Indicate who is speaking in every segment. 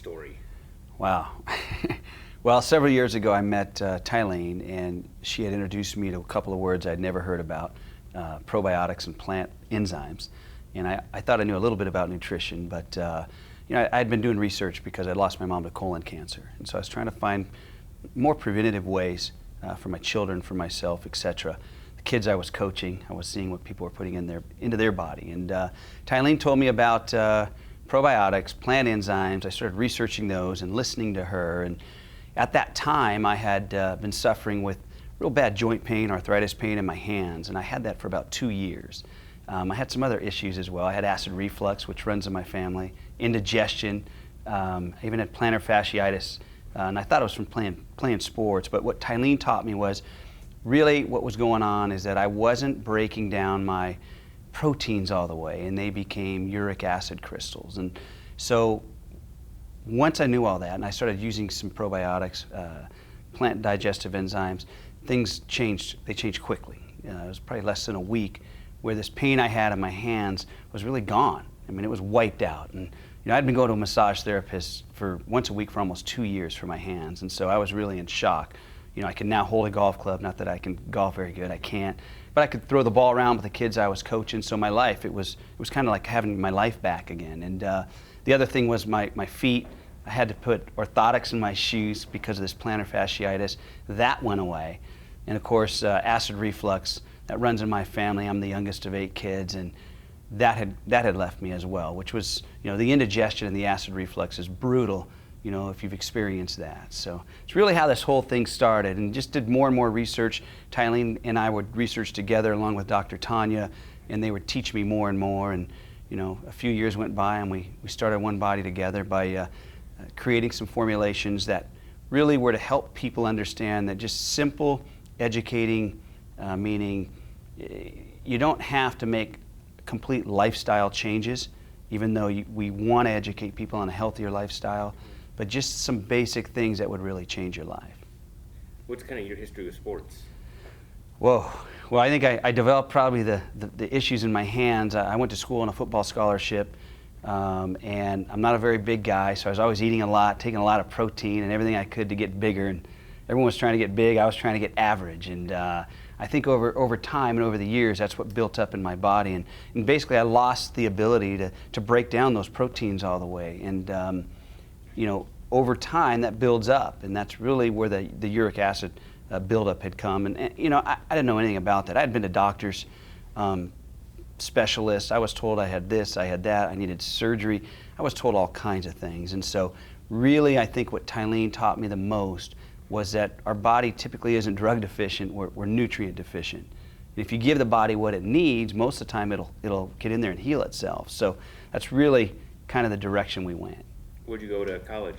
Speaker 1: story?
Speaker 2: Wow. Well, several years ago I met Tylene, and she had introduced me to a couple of words I'd never heard about, probiotics and plant enzymes. And I thought I knew a little bit about nutrition, but I'd been doing research because I lost my mom to colon cancer. And so I was trying to find more preventative ways for my children, for myself, etc. The kids I was coaching, I was seeing what people were putting into their body. And Tylene told me about probiotics, plant enzymes. I started researching those and listening to her. And at that time, I had been suffering with real bad joint pain, arthritis pain in my hands, and I had that for about 2 years. I had some other issues as well. I had acid reflux, which runs in my family, indigestion, I even had plantar fasciitis, and I thought it was from playing sports. But what Tylene taught me was really what was going on is that I wasn't breaking down my proteins all the way, and they became uric acid crystals. And so once I knew all that, and I started using some probiotics, plant digestive enzymes, things changed. They changed quickly. It was probably less than a week where this pain I had in my hands was really gone. I mean, it was wiped out. And I'd been going to a massage therapist for once a week for almost 2 years for my hands, and so I was really in shock. I can now hold a golf club. Not that I can golf very good, I can't, but I could throw the ball around with the kids I was coaching. So my life, it was kind of like having my life back again. And the other thing was my feet. I had to put orthotics in my shoes because of this plantar fasciitis. That went away. And of course, acid reflux, that runs in my family. I'm the youngest of 8 kids, and that had left me as well, which was, the indigestion and the acid reflux is brutal, if you've experienced that. So it's really how this whole thing started, and just did more and more research. Tylene and I would research together along with Dr. Tanya, and they would teach me more and more. And a few years went by, and we started OneBody together by creating some formulations that really were to help people understand that just simple educating, meaning you don't have to make complete lifestyle changes, even though we want to educate people on a healthier lifestyle, but just some basic things that would really change your life.
Speaker 1: What's kind of your history with sports?
Speaker 2: Whoa. Well, I think I developed probably the issues in my hands. I went to school on a football scholarship, and I'm not a very big guy, so I was always eating a lot, taking a lot of protein and everything I could to get bigger. And everyone was trying to get big, I was trying to get average. And I think over time and over the years, that's what built up in my body. And basically, I lost the ability to break down those proteins all the way. And over time, that builds up, and that's really where the uric acid buildup had come. And I didn't know anything about that. I had been to doctors, specialists. I was told I had this, I had that, I needed surgery. I was told all kinds of things. And so really, I think what Tylene taught me the most was that our body typically isn't drug deficient, we're nutrient deficient. And if you give the body what it needs, most of the time it'll get in there and heal itself. So that's really kind of the direction we went.
Speaker 1: Where'd you go to college?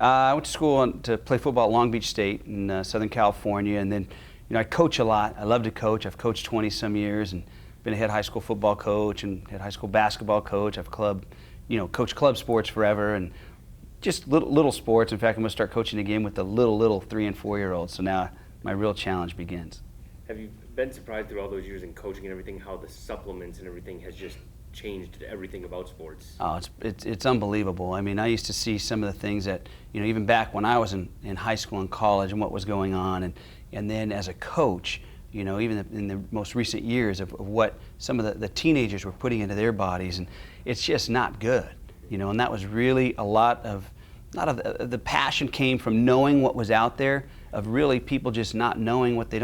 Speaker 2: I went to school to play football at Long Beach State in Southern California, and then I coach a lot. I love to coach. I've coached 20-some years and been a head high school football coach and head high school basketball coach. I've coached club sports forever, and just little sports. In fact, I'm going to start coaching again with the little 3- and 4-year-olds. So now my real challenge begins.
Speaker 1: Have you been surprised through all those years in coaching and everything, how the supplements and everything has just changed everything about sports?
Speaker 2: Oh, it's unbelievable. I mean, I used to see some of the things that, even back when I was in high school and college and what was going on, and then as a coach, even in the most recent years of what some of the teenagers were putting into their bodies, and it's just not good. And that was really a lot of the passion came from knowing what was out there, of really people just not knowing what you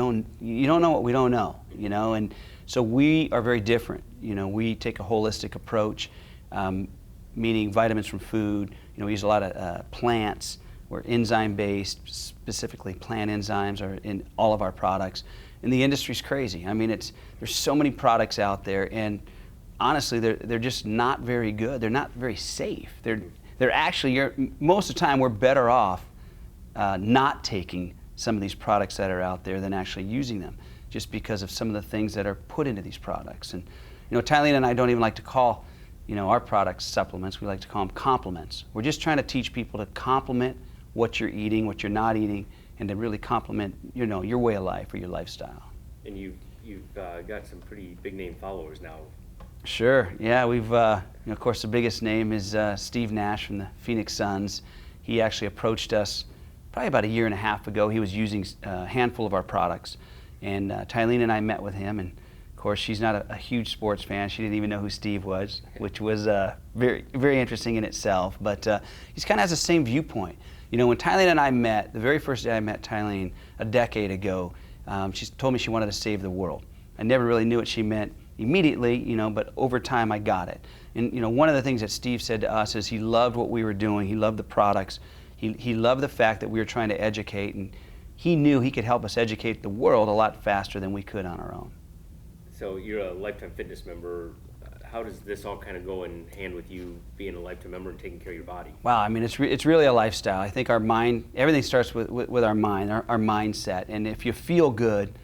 Speaker 2: don't know what we don't know, and so we are very different. We take a holistic approach, meaning vitamins from food. We use a lot of plants. We're enzyme-based, specifically plant enzymes are in all of our products. And the industry's crazy. I mean, there's so many products out there, and honestly, they're just not very good. They're not very safe. They're actually, most of the time, we're better off not taking some of these products that are out there than actually using them, just because of some of the things that are put into these products. And Tylene and I don't even like to call our products supplements. We like to call them complements. We're just trying to teach people to complement what you're eating, what you're not eating, and to really complement your way of life or your lifestyle.
Speaker 1: And you've got some pretty big name followers now.
Speaker 2: Sure. Yeah, we've, of course, the biggest name is Steve Nash from the Phoenix Suns. He actually approached us probably about a year and a half ago. He was using a handful of our products, and Tylene and I met with him. And of course, she's not a huge sports fan. She didn't even know who Steve was, which was very, very interesting in itself. But he kind of has the same viewpoint. You know, when Tylene and I met, the very first day I met Tylene a decade ago, she told me she wanted to save the world. I never really knew what she meant immediately, but over time I got it. And one of the things that Steve said to us is he loved what we were doing. He loved the products. He loved the fact that we were trying to educate, and he knew he could help us educate the world a lot faster than we could on our own.
Speaker 1: So you're a Lifetime Fitness member. How does this all kind of go in hand with you being a Lifetime member and taking care of your body?
Speaker 2: Wow, I mean, it's really a lifestyle. I think our mind, everything starts with our mind, our mindset. And if you feel good,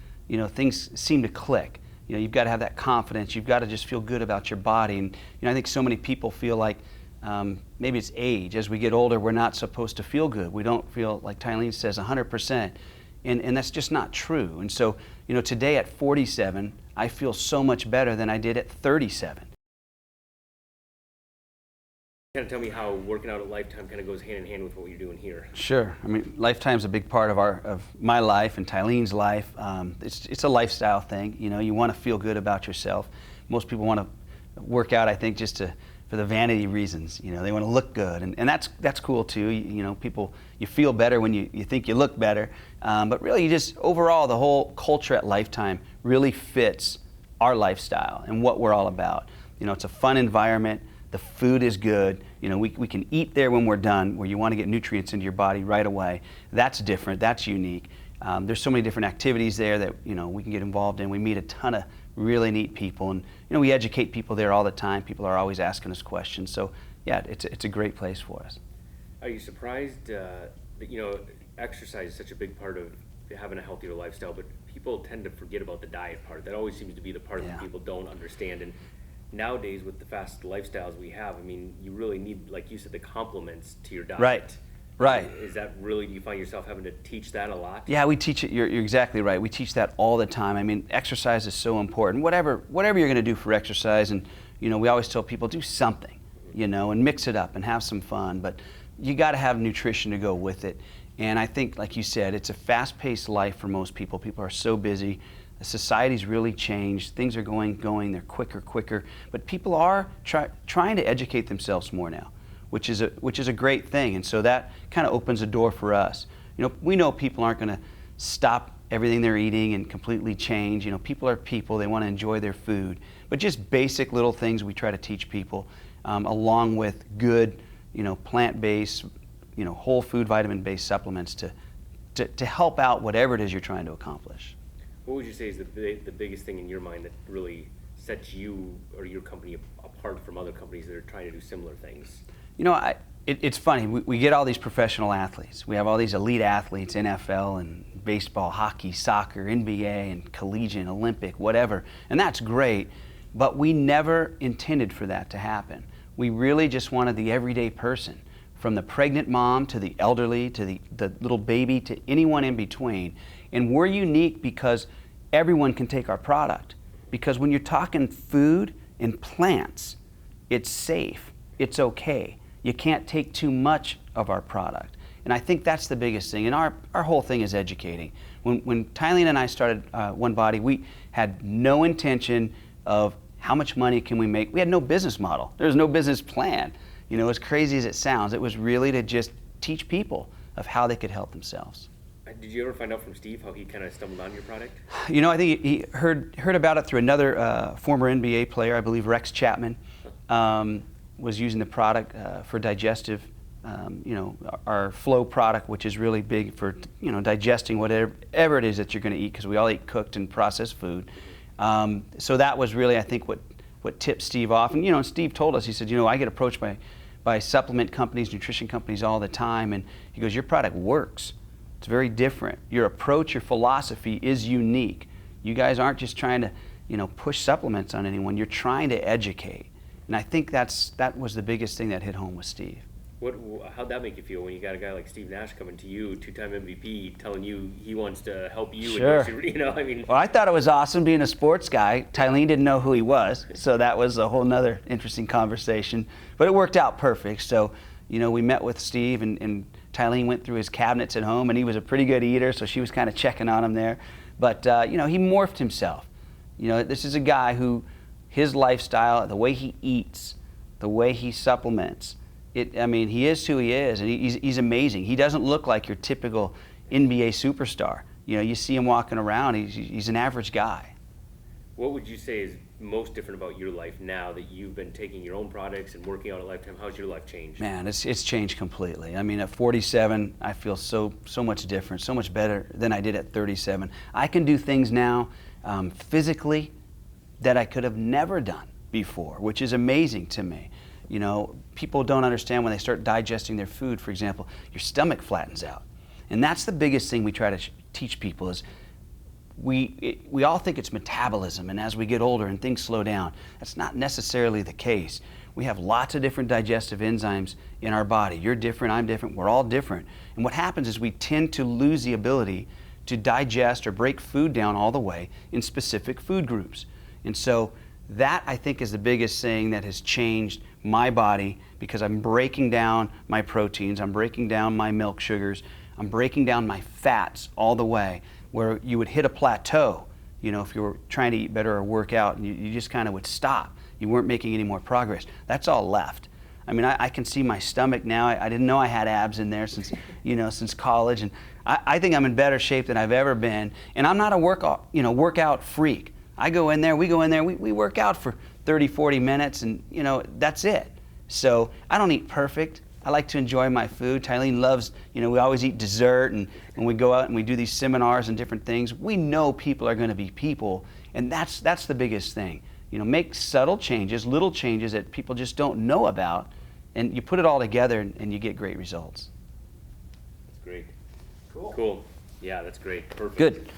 Speaker 2: things seem to click. You've got to have that confidence. You've got to just feel good about your body. And I think so many people feel like maybe it's age. As we get older, we're not supposed to feel good. We don't feel, like Tylene says, 100%. And that's just not true. And so, today at 47, I feel so much better than I did at 37.
Speaker 1: Kind of tell me how working out at Lifetime kind of goes hand in hand with what you're doing here.
Speaker 2: Sure. I mean, Lifetime's a big part of my life and Tylene's life. It's a lifestyle thing. You want to feel good about yourself. Most people want to work out, I think, just for the vanity reasons. They want to look good, and that's cool too. People, you feel better when you think you look better. But really, overall, the whole culture at Lifetime really fits our lifestyle and what we're all about. It's a fun environment. The food is good. We can eat there when we're done, where you want to get nutrients into your body right away. That's different. That's unique. There's so many different activities there that we can get involved in. We meet a ton of really neat people, and we educate people there all the time. People are always asking us questions. So yeah, it's a great place for us.
Speaker 1: Are you surprised that exercise is such a big part of having a healthier lifestyle, but people tend to forget about the diet part? That always seems to be the part that people don't understand. And nowadays, with the fast lifestyles we have, I mean, you really need, like you said, the complements to your diet.
Speaker 2: Right.
Speaker 1: Is that really, do you find yourself having to teach that a lot?
Speaker 2: Yeah, we teach it. You're exactly right. We teach that all the time. I mean, exercise is so important. Whatever you're going to do for exercise, and we always tell people, do something, and mix it up and have some fun. But you got to have nutrition to go with it. And I think, like you said, it's a fast-paced life for most people. People are so busy. Society's really changed. Things are going. They're quicker. But people are trying to educate themselves more now, which is a great thing. And so that kind of opens a door for us. We know people aren't going to stop everything they're eating and completely change. People are people. They want to enjoy their food. But just basic little things we try to teach people, along with good, plant-based, whole food, vitamin-based supplements to help out whatever it is you're trying to accomplish.
Speaker 1: What would you say is the biggest thing in your mind that really sets you or your company apart from other companies that are trying to do similar things?
Speaker 2: It's funny. We get all these professional athletes. We have all these elite athletes, NFL and baseball, hockey, soccer, NBA, and collegiate, Olympic, whatever. And that's great, but we never intended for that to happen. We really just wanted the everyday person, from the pregnant mom to the elderly to the little baby to anyone in between. And we're unique because everyone can take our product. Because when you're talking food and plants, it's safe, it's okay. You can't take too much of our product. And I think that's the biggest thing. And our whole thing is educating. When Tylene and I started OneBode, we had no intention of how much money can we make. We had no business model. There was no business plan. As crazy as it sounds, it was really to just teach people of how they could help themselves.
Speaker 1: Did you ever find out from Steve how he kind of stumbled on your product?
Speaker 2: I think he heard about it through another former NBA player, I believe Rex Chapman, was using the product for digestive, our Flow product, which is really big for, digesting whatever it is that you're going to eat, because we all eat cooked and processed food. So that was really, I think, what tipped Steve off. And, Steve told us, he said, I get approached by supplement companies, nutrition companies all the time, and he goes, your product works. It's very different. Your approach, your philosophy is unique. You guys aren't just trying to, push supplements on anyone. You're trying to educate. And I think that was the biggest thing that hit home with Steve.
Speaker 1: How'd that make you feel when you got a guy like Steve Nash coming to you, two-time MVP, telling you he wants to help you?
Speaker 2: Sure.
Speaker 1: And you know, I mean.
Speaker 2: Well, I thought it was awesome being a sports guy. Tylene didn't know who he was, so that was a whole nother interesting conversation. But it worked out perfect. So, you know, we met with Steve, and Tylene went through his cabinets at home, and he was a pretty good eater, so she was kind of checking on him there. But, you know, he morphed himself. You know, this is a guy who, his lifestyle, the way he eats, the way he supplements, I mean, he is who he is, and he's amazing. He doesn't look like your typical NBA superstar. You know, you see him walking around, he's an average guy.
Speaker 1: What would you say is most different about your life now that you've been taking your own products and working out at Lifetime? How's your life changed?
Speaker 2: Man, it's changed completely. I mean, at 47, I feel so much different, so much better than I did at 37. I can do things now physically that I could have never done before, which is amazing to me. You know, people don't understand when they start digesting their food, for example, your stomach flattens out. And that's the biggest thing we try to teach people is we all think it's metabolism, and as we get older and things slow down, that's not necessarily the case. We have lots of different digestive enzymes in our body. You're different, I'm different, we're all different. And what happens is we tend to lose the ability to digest or break food down all the way in specific food groups. And so that, I think, is the biggest thing that has changed my body, because I'm breaking down my proteins, I'm breaking down my milk sugars, I'm breaking down my fats all the way, where you would hit a plateau, you know, if you were trying to eat better or work out, and you just kind of would stop. You weren't making any more progress. That's all left. I mean, I can see my stomach now. I didn't know I had abs in there since college, and I think I'm in better shape than I've ever been. And I'm not a workout freak. I go in there, we work out for 30, 40 minutes, and you know, that's it. So I don't eat perfect. I like to enjoy my food. Tylene loves, you know, we always eat dessert, and when we go out and we do these seminars and different things, we know people are going to be people, and that's the biggest thing. You know, make subtle changes, little changes that people just don't know about, and you put it all together and you get great results.
Speaker 1: That's great. Cool. Yeah, that's great. Perfect.
Speaker 2: Good.